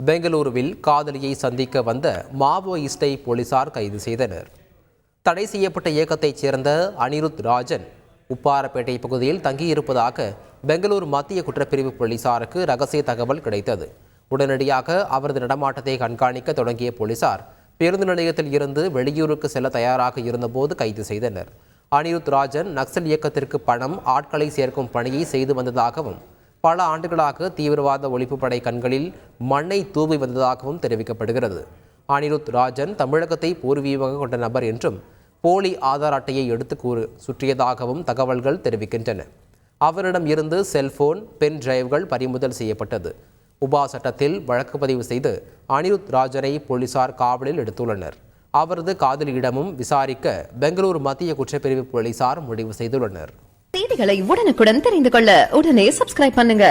பெங்களூருவில் காதலியை சந்திக்க வந்த மாவோயிஸ்டை போலீசார் கைது செய்தனர். தடை செய்யப்பட்ட இயக்கத்தைச் சேர்ந்த அனிருத் ராஜன் உப்பாரப்பேட்டை பகுதியில் தங்கியிருப்பதாக பெங்களூரு மத்திய குற்றப்பிரிவு போலீசாருக்கு ரகசிய தகவல் கிடைத்தது. உடனடியாக அவரது நடமாட்டத்தை கண்காணிக்க தொடங்கிய போலீசார் பேருந்து நிலையத்தில் இருந்து வெளியூருக்கு செல்ல தயாராக இருந்தபோது கைது செய்தனர். அனிருத் ராஜன் நக்சல் இயக்கத்திற்கு பணம், ஆட்களை சேர்க்கும் பணியை செய்து வந்ததாகவும் பல ஆண்டுகளாக தீவிரவாத ஒழிப்பு படை கண்களில் மண்ணை தூவி வந்ததாகவும் தெரிவிக்கப்படுகிறது. அனிருத் ராஜன் தமிழகத்தை பூர்வீகமாக கொண்ட நபர் என்றும் போலி ஆதார் அட்டையை எடுத்து சுற்றியதாகவும் தகவல்கள் தெரிவிக்கின்றன. அவரிடம் இருந்து செல்போன், பென் டிரைவ்கள் பறிமுதல் செய்யப்பட்டது. உபா சட்டத்தில் வழக்கு பதிவு செய்து அனிருத் ராஜனை போலீசார் காவலில் எடுத்துள்ளனர். அவரது காதலியிடமும் விசாரிக்க பெங்களூரு மத்திய குற்றப்பிரிவு போலீசார் முடிவு செய்துள்ளனர். செய்திகளை உடனுக்குடன் தெரிந்து கொள்ள உடனே சப்ஸ்கிரைப் பண்ணுங்க.